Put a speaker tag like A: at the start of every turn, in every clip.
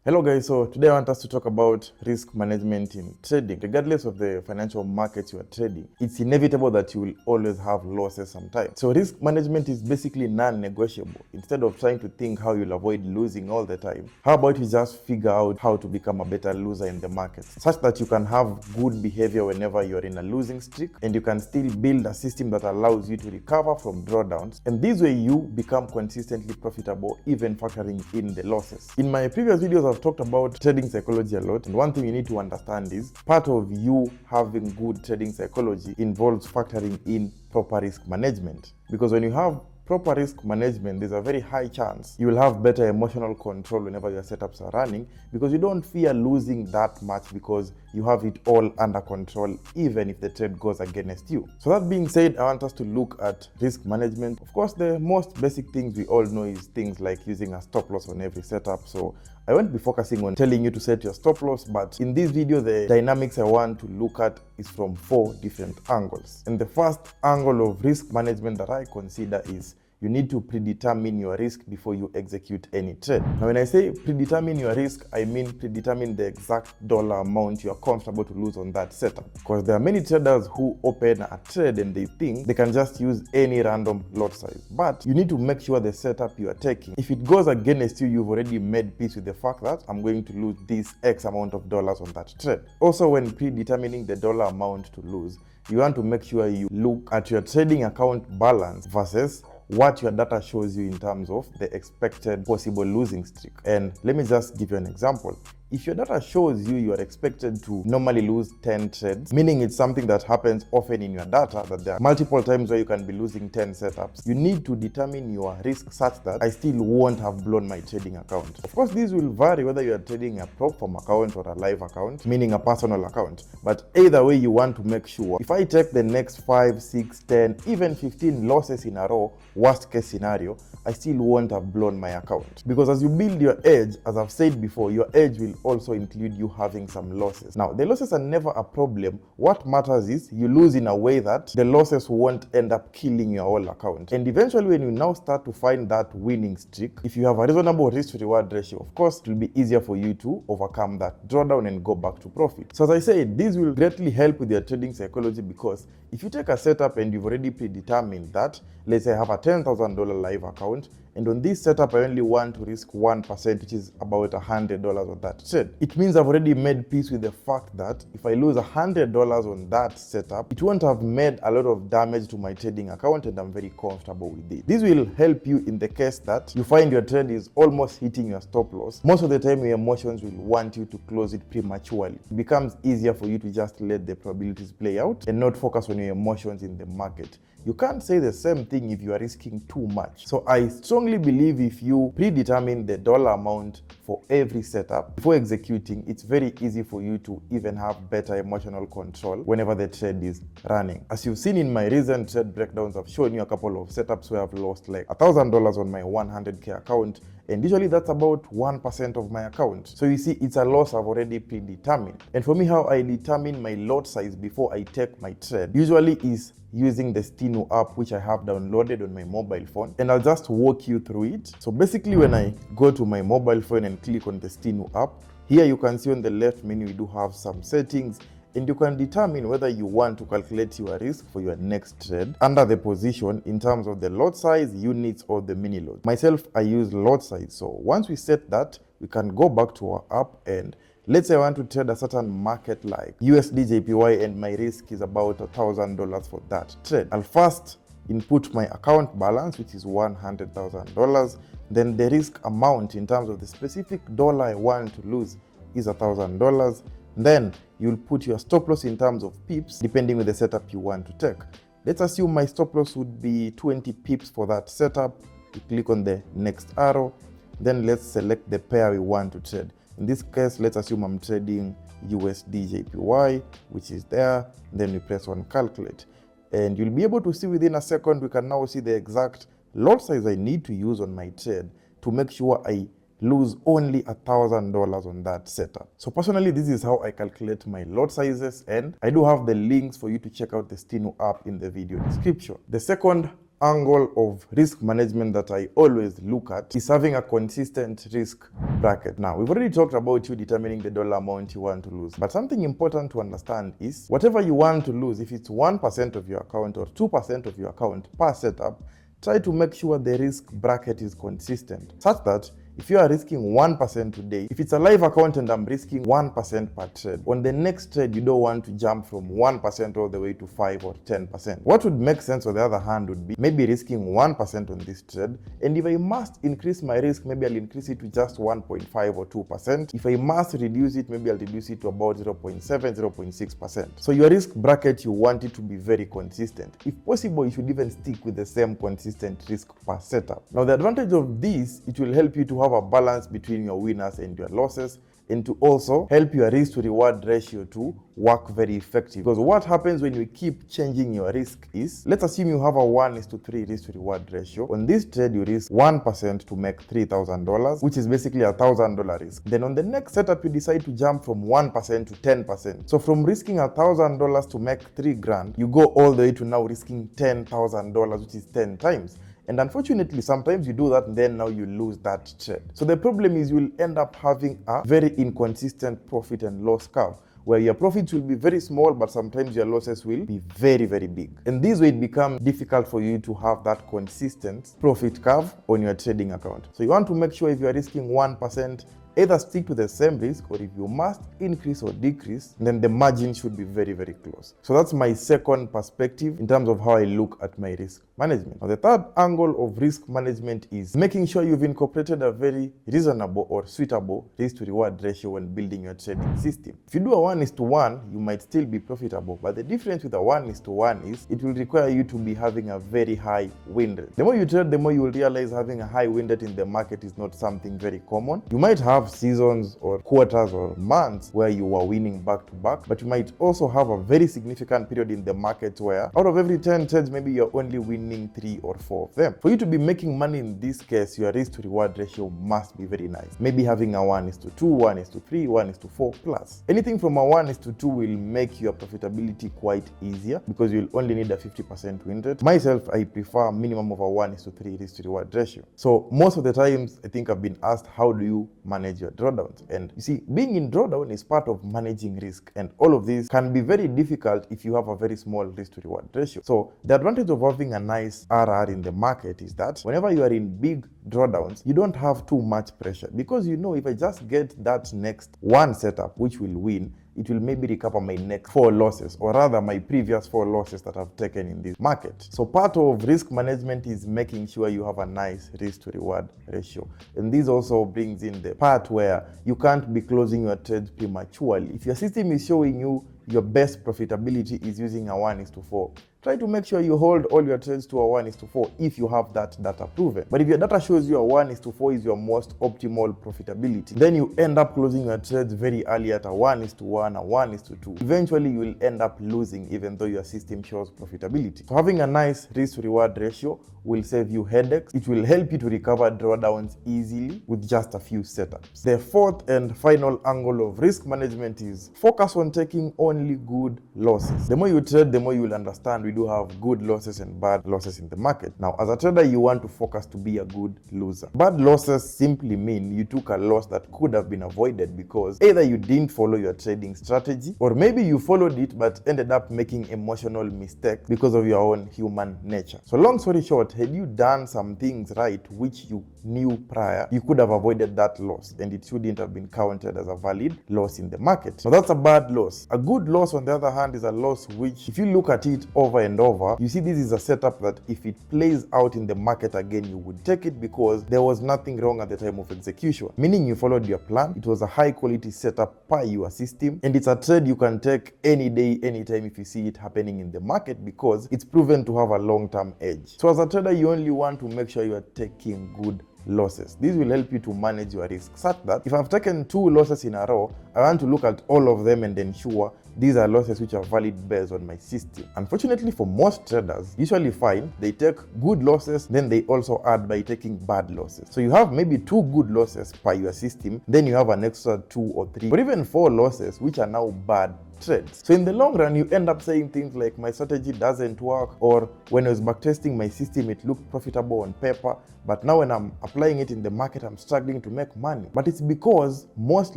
A: Hello guys, so today I want us to talk about risk management in trading. Regardless of the financial markets you are trading, it's inevitable that you will always have losses sometimes. So risk management is basically non-negotiable. Instead of trying to think how you'll avoid losing all the time, how about you just figure out how to become a better loser in the market, such that you can have good behavior whenever you're in a losing streak, and you can still build a system that allows you to recover from drawdowns, and this way you become consistently profitable even factoring in the losses. In my previous videos I've talked about trading psychology a lot, and one thing you need to understand is part of you having good trading psychology involves factoring in proper risk management, because when you have proper risk management, there's a very high chance you will have better emotional control whenever your setups are running, because you don't fear losing that much because you have it all under control even if the trade goes against you. So that being said, I want us to look at risk management. Of course, the most basic things we all know is things like using a stop loss on every setup. So I won't be focusing on telling you to set your stop loss, but in this video the dynamics I want to look at is from 4 different angles. And the first angle of risk management that I consider is you need to predetermine your risk before you execute any trade. Now, when I say predetermine your risk, I mean predetermine the exact dollar amount you are comfortable to lose on that setup. Because there are many traders who open a trade and they think they can just use any random lot size. But you need to make sure the setup you are taking, if it goes against you, you've already made peace with the fact that I'm going to lose this X amount of dollars on that trade. Also, when predetermining the dollar amount to lose, you want to make sure you look at your trading account balance versus what your data shows you in terms of the expected possible losing streak. And let me just give you an example. If your data shows you are expected to normally lose 10 trades, meaning it's something that happens often in your data, that there are multiple times where you can be losing 10 setups, you need to determine your risk such that I still won't have blown my trading account. Of course, this will vary whether you are trading a prop firm account or a live account, meaning a personal account. But either way, you want to make sure if I take the next 5, 6, 10, even 15 losses in a row, worst case scenario, I still won't have blown my account. Because as you build your edge, as I've said before, your edge will also include you having some losses. Now, the losses are never a problem. What matters is you lose in a way that the losses won't end up killing your whole account. And eventually, when you now start to find that winning streak, if you have a reasonable risk to reward ratio, of course, it will be easier for you to overcome that drawdown and go back to profit. So as I said, this will greatly help with your trading psychology, because if you take a setup and you've already predetermined that, let's say I have a $10,000 live account, and on this setup I only want to risk 1%, which is about $100 on that trade. It means I've already made peace with the fact that if I lose $100 on that setup, it won't have made a lot of damage to my trading account, and I'm very comfortable with it. This will help you in the case that you find your trade is almost hitting your stop loss. Most of the time your emotions will want you to close it prematurely. It becomes easier for you to just let the probabilities play out and not focus on your emotions in the market. You can't say the same thing if you are risking too much. So I strongly believe if you predetermine the dollar amount for every setup before executing, it's very easy for you to even have better emotional control whenever the trade is running. As you've seen in my recent trade breakdowns, I've shown you a couple of setups where I've lost like $1,000 on my 100K account, and usually that's about 1% of my account. So you see, it's a loss I've already predetermined. And for me, how I determine my lot size before I take my trade usually is using the STINU app, which I have downloaded on my mobile phone, and I'll just walk you through it. So basically, when I go to my mobile phone and click on the STINU app, here you can see on the left menu we do have some settings, and you can determine whether you want to calculate your risk for your next trade under the position in terms of the lot size, units, or the mini lot. Myself, I use lot size. So once we set that, we can go back to our app, and let's say I want to trade a certain market like USD JPY, and my risk is about $1,000 for that trade. I'll first input my account balance, which is $100,000. Then the risk amount in terms of the specific dollar I want to lose is $1,000. Then you'll put your stop loss in terms of pips, depending on the setup you want to take. Let's assume my stop loss would be 20 pips for that setup. You click on the next arrow. Then let's select the pair we want to trade. In this case, let's assume I'm trading USD JPY, which is there. Then we press on calculate. And you'll be able to see within a second, we can now see the exact lot size I need to use on my trade to make sure I lose only $1,000 on that setup. So personally, this is how I calculate my lot sizes, and I do have the links for you to check out the STINU app in the video description. The second angle of risk management that I always look at is having a consistent risk bracket. Now, we've already talked about you determining the dollar amount you want to lose, but something important to understand is whatever you want to lose, if it's 1% of your account or 2% of your account per setup, try to make sure the risk bracket is consistent, such that if you are risking 1% today, if it's a live account and I'm risking 1% per trade, on the next trade, you don't want to jump from 1% all the way to 5 or 10%. What would make sense, on the other hand, would be maybe risking 1% on this trade, and if I must increase my risk, maybe I'll increase it to just 1.5 or 2%. If I must reduce it, maybe I'll reduce it to about 0.7, 0.6%. So your risk bracket, you want it to be very consistent. If possible, you should even stick with the same consistent risk per setup. Now, the advantage of this, it will help you to have a balance between your winners and your losses, and to also help your risk to reward ratio to work very effective. Because what happens when you keep changing your risk is, let's assume you have a 1:3 risk to reward ratio. On this trade, you risk 1% to make $3,000, which is basically a $1,000 risk. Then on the next setup, you decide to jump from 1% to 10%. So from risking $1,000 to make $3,000, you go all the way to now risking $10,000, which is 10 times. And unfortunately, sometimes you do that and then now you lose that trade. So the problem is you will end up having a very inconsistent profit and loss curve, where your profits will be very small, but sometimes your losses will be very, very big. And this way it becomes difficult for you to have that consistent profit curve on your trading account. So you want to make sure if you are risking 1%, either stick to the same risk, or if you must increase or decrease, then the margin should be very, very close. So that's my second perspective in terms of how I look at my risk management. Now, the third angle of risk management is making sure you've incorporated a very reasonable or suitable risk to reward ratio when building your trading system. If you do a 1:1, you might still be profitable, but the difference with a 1:1 is it will require you to be having a very high win rate. The more you trade, the more you will realize having a high win rate in the market is not something very common. You might have seasons or quarters or months where you are winning back to back, but you might also have a very significant period in the market where out of every 10 trades, maybe you're only winning 3 or 4 of them. For you to be making money in this case, your risk to reward ratio must be very nice. Maybe having a 1:2, 1:3, 1:4 plus. Anything from a 1:2 will make your profitability quite easier because you'll only need a 50% win rate. Myself, I prefer a minimum of a 1:3 risk to reward ratio. So most of the times, I think I've been asked, how do you manage your drawdowns? And you see, being in drawdown is part of managing risk, and all of this can be very difficult if you have a very small risk to reward ratio. So the advantage of having a nice RR in the market is that whenever you are in big drawdowns, you don't have too much pressure, because you know if I just get that next one setup which will win, it will maybe recover my next 4 losses, or rather my previous 4 losses that I've taken in this market. So part of risk management is making sure you have a nice risk to reward ratio. And this also brings in the part where you can't be closing your trades prematurely. If your system is showing you your best profitability is using a 1:4, try to make sure you hold all your trades to a 1:4 if you have that data proven. But if your data shows you a 1:4 is your most optimal profitability, then you end up closing your trades very early at a 1:1, a 1:2. Eventually, you will end up losing even though your system shows profitability. So having a nice risk to reward ratio will save you headaches. It will help you to recover drawdowns easily with just a few setups. The fourth and final angle of risk management is focus on taking only good losses. The more you trade, the more you will understand we do have good losses and bad losses in the market. Now, as a trader, you want to focus to be a good loser. Bad losses simply mean you took a loss that could have been avoided because either you didn't follow your trading strategy, or maybe you followed it but ended up making emotional mistakes because of your own human nature. So long story short, had you done some things right which you knew prior, you could have avoided that loss and it shouldn't have been counted as a valid loss in the market. So that's a bad loss. A good loss, on the other hand, is a loss which, if you look at it over and over, you see this is a setup that if it plays out in the market again, you would take it because there was nothing wrong at the time of execution. Meaning you followed your plan, it was a high quality setup per your system, and it's a trade you can take any day, anytime if you see it happening in the market because it's proven to have a long-term edge. So as a trader, you only want to make sure you are taking good losses. This will help you to manage your risk such that if I've taken 2 losses in a row, I want to look at all of them and ensure these are losses which are valid based on my system. Unfortunately, for most traders, usually find they take good losses, then they also add by taking bad losses. So you have maybe 2 good losses per your system, then you have an extra 2 or 3 or even 4 losses which are now bad trades. So in the long run, you end up saying things like, my strategy doesn't work, or when I was backtesting my system, it looked profitable on paper, but now when I'm applying it in the market, I'm struggling to make money. But it's because most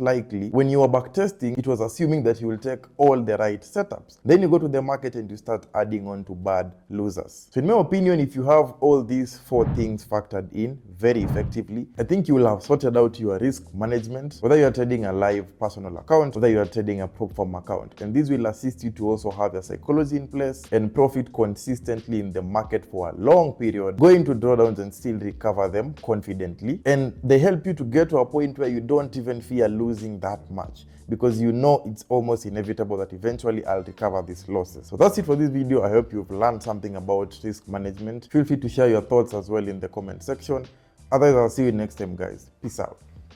A: likely when you were backtesting, it was assuming that you will take all the right setups. Then you go to the market and you start adding on to bad losers. So in my opinion, if you have all these 4 things factored in very effectively, I think you will have sorted out your risk management, whether you are trading a live personal account, whether you are trading a prop firm account. And this will assist you to also have your psychology in place and profit consistently in the market for a long period, go into drawdowns and still recover them confidently. And they help you to get to a point where you don't even fear losing that much, because you know it's almost inevitable that eventually I'll recover these losses. So that's it for this video. I hope you've learned something about risk management. Feel free to share your thoughts as well in the comment section. Otherwise, I'll see you next time, guys. Peace out.